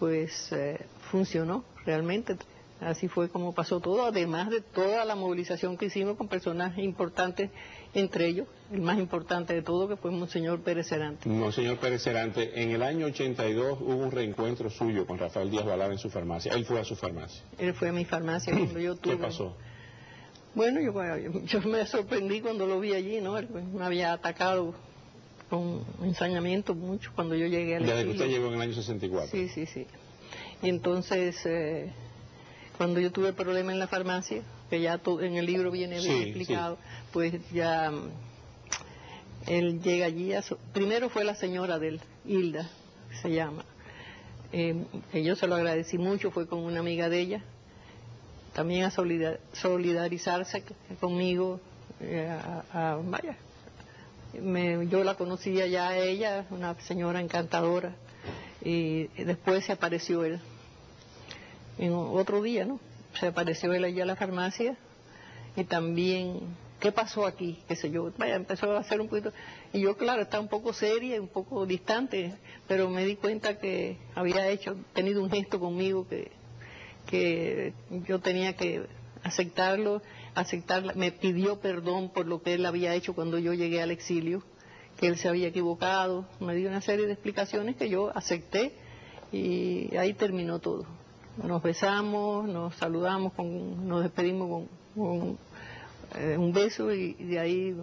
pues funcionó realmente. Así fue como pasó todo, además de toda la movilización que hicimos con personas importantes, entre ellos, el más importante de todo, que fue Monseñor Pérez Serante. Monseñor Pérez Serante, en el año 82 hubo un reencuentro suyo con Rafael Díaz Balart en su farmacia. Él fue a su farmacia. Él fue a mi farmacia cuando yo tuve... ¿Qué pasó? Bueno, yo me sorprendí cuando lo vi allí, ¿no? Él me había atacado con ensañamiento mucho cuando yo llegué al Desde exilio. que usted llegó en el año 64. Sí. Y entonces... cuando yo tuve el problema en la farmacia, que ya en el libro viene bien explicado, pues ya él llega allí, primero fue la señora de él, Hilda, se llama, que yo se lo agradecí mucho, fue con una amiga de ella, también a solidarizarse conmigo, vaya, yo la conocía ya a ella, una señora encantadora, y después se apareció él. En otro día, ¿no? Se apareció él allá a la farmacia y también, ¿qué pasó aquí? Qué sé yo, vaya, empezó a hacer un poquito, y yo claro, estaba un poco seria, un poco distante, pero me di cuenta que había tenido un gesto conmigo que yo tenía que aceptarlo, me pidió perdón por lo que él había hecho cuando yo llegué al exilio, que él se había equivocado, me dio una serie de explicaciones que yo acepté y ahí terminó todo. Nos besamos, nos saludamos, nos despedimos con un beso y de ahí,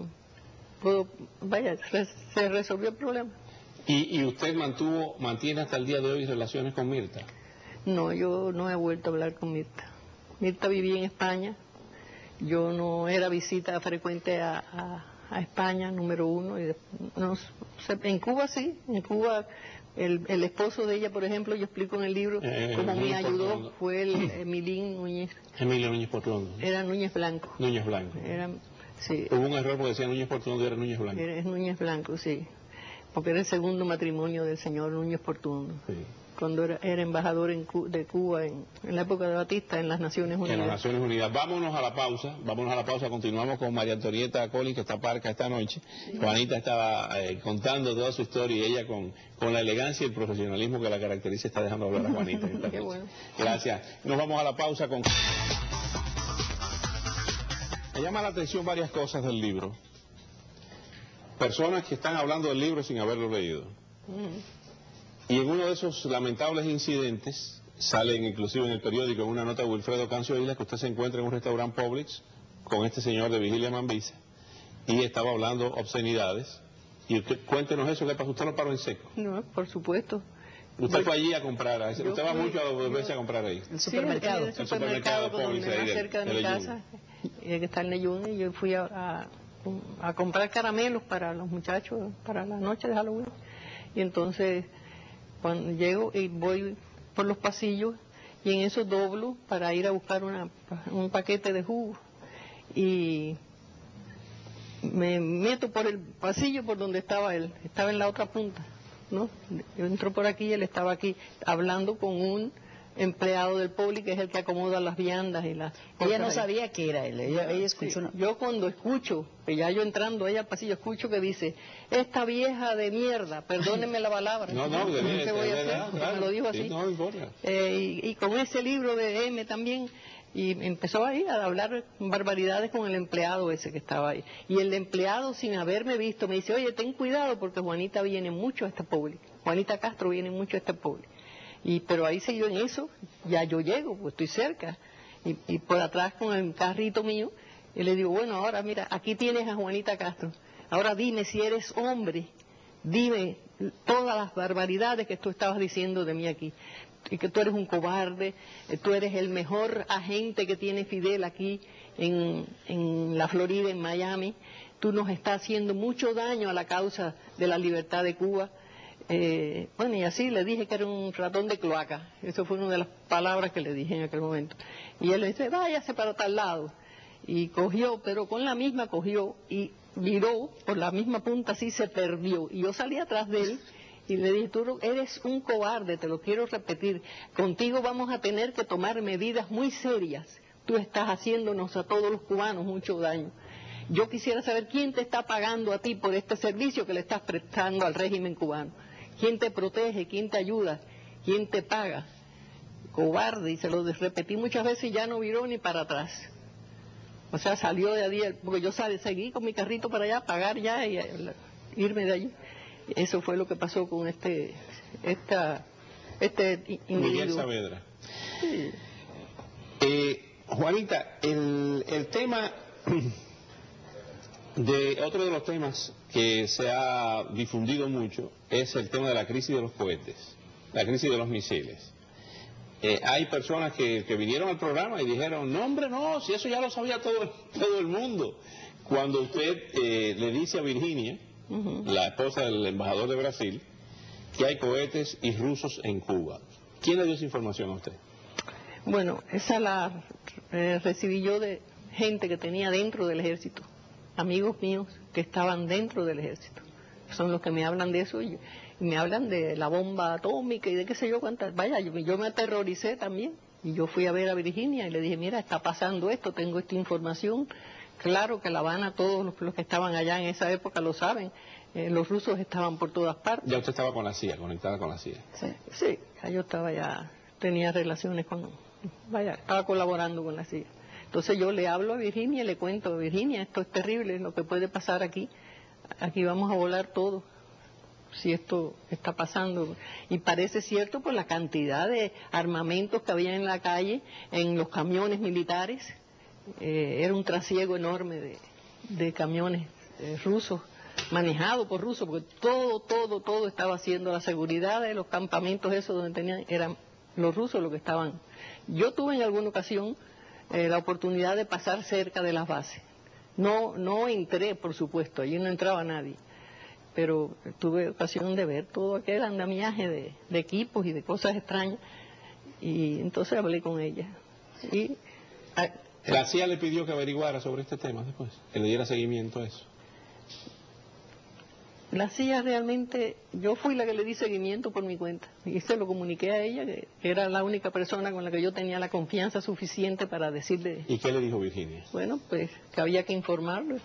se resolvió el problema. ¿Y usted mantiene hasta el día de hoy relaciones con Mirta? No, yo no he vuelto a hablar con Mirta. Mirta vivía en España, yo no era visita frecuente a España, número uno, y en Cuba sí, en Cuba... El esposo de ella, por ejemplo, yo explico en el libro cómo me ayudó, fue el Emilín Núñez. Emilio Núñez Portuondo. Era Núñez Blanco. Núñez Blanco. Sí. Hubo un error porque decía Núñez Portuondo y era Núñez Blanco. Es Núñez Blanco, sí. Porque era el segundo matrimonio del señor Núñez Portuondo. Sí. Cuando era embajador de Cuba en la época de Batista en las Naciones Unidas. En las Naciones Unidas. Vámonos a la pausa, continuamos con María Antonieta Collins, que está parca esta noche. Sí. Juanita estaba contando toda su historia y ella con la elegancia y el profesionalismo que la caracteriza está dejando hablar a Juanita. Qué bueno. Gracias. Nos vamos a la pausa con... Me llama la atención varias cosas del libro. Personas que están hablando del libro sin haberlo leído. Y en uno de esos lamentables incidentes, salen inclusive en el periódico en una nota de Wilfredo Cancio Islas, que usted se encuentra en un restaurante Publix con este señor de Vigilia Mambisa, y estaba hablando obscenidades. Y usted, cuéntenos eso, ¿qué pasó? ¿Usted lo paró en seco? No, por supuesto. ¿Usted fue allí a comprar? ¿Usted va mucho a veces a comprar ahí? El supermercado. Sí, el supermercado Publix, ahí cerca de mi casa, que está en Leyún, y yo fui a comprar caramelos para los muchachos, para la noche de Halloween. Y entonces... cuando llego y voy por los pasillos y en eso doblo para ir a buscar un paquete de jugo y me meto por el pasillo por donde estaba él, estaba en la otra punta, ¿no? Yo entro por aquí y él estaba aquí hablando con un empleado del Publix, que es el que acomoda las viandas y las... Ella no sabía que era él, ella escuchó... Sí. Yo cuando escucho, que ya yo entrando ella al pasillo, escucho que dice, esta vieja de mierda, perdónenme la palabra. No, ¿qué voy a hacer? Claro, me lo dijo así. Sí, no importa. Y con ese libro de M también, y empezó ahí a hablar barbaridades con el empleado ese que estaba ahí. Y el empleado, sin haberme visto, me dice, oye, ten cuidado porque Juanita viene mucho a este Publix. Juanita Castro viene mucho a este Publix. Pero ahí seguido en eso, ya yo llego, pues estoy cerca, y por atrás con el carrito mío, y le digo, bueno, ahora mira, aquí tienes a Juanita Castro, ahora dime si eres hombre, dime todas las barbaridades que tú estabas diciendo de mí aquí, y que tú eres un cobarde, tú eres el mejor agente que tiene Fidel aquí en la Florida, en Miami, tú nos estás haciendo mucho daño a la causa de la libertad de Cuba. Bueno, y así le dije que era un ratón de cloaca. Eso fue una de las palabras que le dije en aquel momento. Y él le dice, váyase para tal lado. Y cogió, pero con la misma cogió y viró por la misma punta, así se perdió. Y yo salí atrás de él y le dije, tú eres un cobarde, te lo quiero repetir. Contigo vamos a tener que tomar medidas muy serias. Tú estás haciéndonos a todos los cubanos mucho daño. Yo quisiera saber quién te está pagando a ti por este servicio que le estás prestando al régimen cubano. ¿Quién te protege? ¿Quién te ayuda? ¿quién te paga? Cobarde, y se lo repetí muchas veces y ya no viró ni para atrás. O sea, salió de allí, porque yo seguí con mi carrito para allá, pagar ya y irme de allí. Eso fue lo que pasó con este individuo. Miguel Saavedra. Sí. Juanita, el tema otro de los temas que se ha difundido mucho es el tema de la crisis de los cohetes, la crisis de los misiles. Hay personas que vinieron al programa y dijeron, no hombre, no, si eso ya lo sabía todo el mundo. Cuando usted le dice a Virginia, la esposa del embajador de Brasil, que hay cohetes y rusos en Cuba. ¿Quién le dio esa información a usted? Bueno, esa la recibí yo de gente que tenía dentro del ejército, amigos míos que estaban dentro del ejército. Son los que me hablan de eso y me hablan de la bomba atómica y de qué sé yo cuántas. Vaya, yo me aterroricé también y yo fui a ver a Virginia y le dije, mira, está pasando esto, tengo esta información. Claro que La Habana, todos los que estaban allá en esa época lo saben, los rusos estaban por todas partes. Ya usted estaba con la CIA, conectada con la CIA. Sí, yo estaba ya, tenía relaciones estaba colaborando con la CIA. Entonces yo le hablo a Virginia y le cuento, Virginia, esto es terrible, lo que puede pasar aquí vamos a volar todo, si esto está pasando. Y parece cierto por la cantidad de armamentos que había en la calle, en los camiones militares, era un trasiego enorme de camiones rusos, manejados por rusos, porque todo estaba haciendo la seguridad de los campamentos esos donde tenían, eran los rusos los que estaban. Yo tuve en alguna ocasión la oportunidad de pasar cerca de las bases. No entré, por supuesto, allí no entraba nadie, pero tuve ocasión de ver todo aquel andamiaje de equipos y de cosas extrañas, y entonces hablé con ella. ¿La CIA le pidió que averiguara sobre este tema después? ¿Que le diera seguimiento a eso? La CIA realmente, yo fui la que le di seguimiento por mi cuenta y se lo comuniqué a ella, que era la única persona con la que yo tenía la confianza suficiente para decirle. ¿Y qué le dijo Virginia? Bueno, pues que había que informarlo.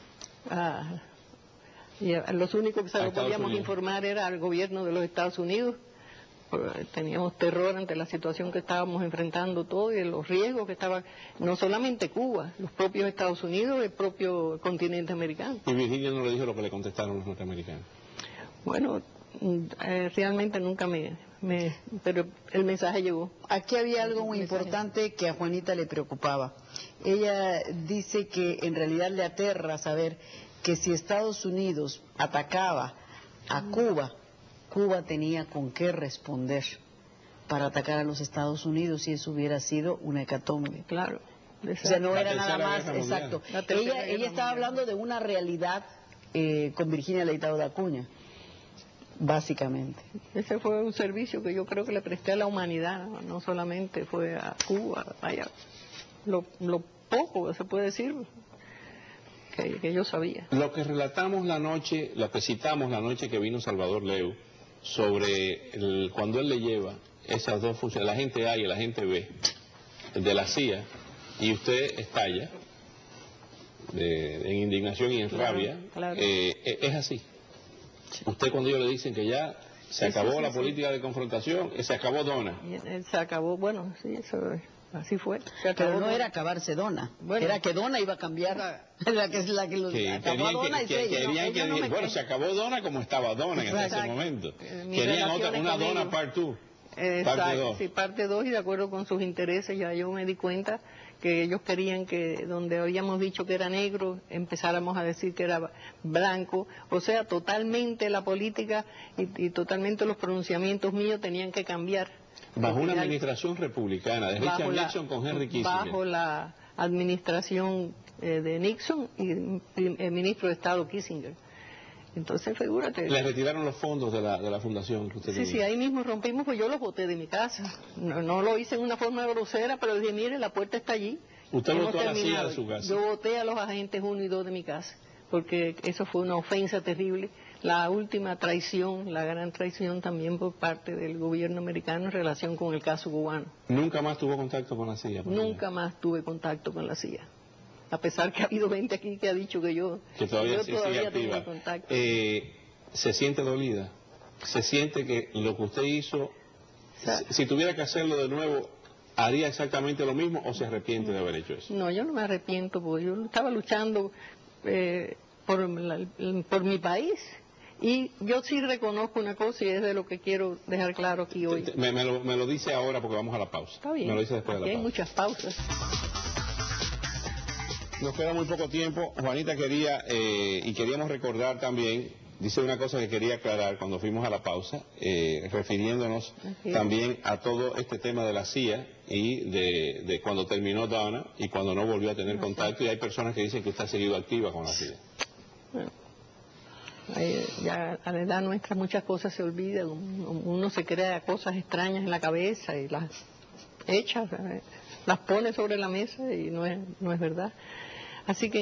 Y los únicos que se lo podíamos informar era al gobierno de los Estados Unidos. Teníamos terror ante la situación que estábamos enfrentando todo y los riesgos que estaba, no solamente Cuba, los propios Estados Unidos, el propio continente americano. ¿Y Virginia no le dijo lo que le contestaron los norteamericanos? Bueno, realmente nunca pero el mensaje llegó. Aquí había algo muy importante que a Juanita le preocupaba. Ella dice que en realidad le aterra saber que si Estados Unidos atacaba a Cuba, Cuba tenía con qué responder para atacar a los Estados Unidos si eso hubiera sido una hecatombe. Claro. O sea, no era nada más, exacto. Ella estaba hablando de una realidad con Virginia Leitao de Acuña, básicamente. Ese fue un servicio que yo creo que le presté a la humanidad, no solamente fue a Cuba, vaya, lo poco que se puede decir que yo sabía. Lo que relatamos la noche, lo que citamos la noche que vino Salvador Leu, sobre cuando él le lleva esas dos funciones, la gente A y la gente B, de la CIA, y usted estalla en indignación y en rabia, claro. Es así. Usted cuando ellos le dicen que ya se acabó la política de confrontación, se acabó Dona. Se acabó, bueno, sí, eso así fue. Pero no era acabarse Dona, era que Dona iba a cambiar, la que los acabó a Dona y bueno, se acabó Dona como estaba Dona en ese momento. Querían una Dona part 2. Exacto, sí, parte 2, y de acuerdo con sus intereses ya yo me di cuenta que ellos querían que donde habíamos dicho que era negro empezáramos a decir que era blanco, o sea, totalmente la política y totalmente los pronunciamientos míos tenían que cambiar. Bajo una administración republicana de Richard Nixon con Henry Kissinger. Bajo la administración de Nixon y el ministro de Estado Kissinger. Entonces, figúrate. Le retiraron los fondos de la fundación que usted tenía. Sí, ahí mismo rompimos, pues yo los boté de mi casa. No lo hice en una forma grosera, pero dije, mire, la puerta está allí. ¿Usted botó a la CIA de su casa? Yo boté a los agentes 1 y 2 de mi casa, porque eso fue una ofensa terrible. La última traición, la gran traición también por parte del gobierno americano en relación con el caso cubano. ¿Nunca más tuvo contacto con la CIA? Nunca más tuve contacto con la CIA. A pesar que ha habido gente aquí que ha dicho que yo todavía tengo contacto. ¿Se siente dolida? ¿Se siente que lo que usted hizo Si tuviera que hacerlo de nuevo, ¿haría exactamente lo mismo o se arrepiente de haber hecho eso? No, yo no me arrepiento, porque yo estaba luchando por mi país. Y yo sí reconozco una cosa y es de lo que quiero dejar claro aquí hoy. Me lo dice ahora porque vamos a la pausa. Está bien. Me lo dice después Aquí de la hay pausa. muchas pausas. Nos queda muy poco tiempo. Juanita quería, y queríamos recordar también, dice una cosa que quería aclarar cuando fuimos a la pausa, refiriéndonos también a todo este tema de la CIA y de cuando terminó Donna y cuando no volvió a tener contacto, y hay personas que dicen que usted ha seguido activa con la CIA. Bueno, ya a la edad nuestra muchas cosas se olvidan, uno se crea cosas extrañas en la cabeza y las echa, las pone sobre la mesa y no es verdad. Así que